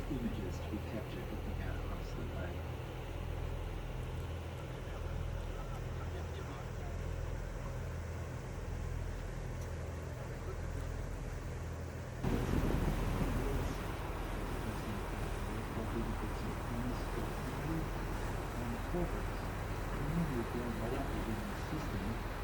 images to be captured looking out across the bay. Corporates, the money is going right up within the system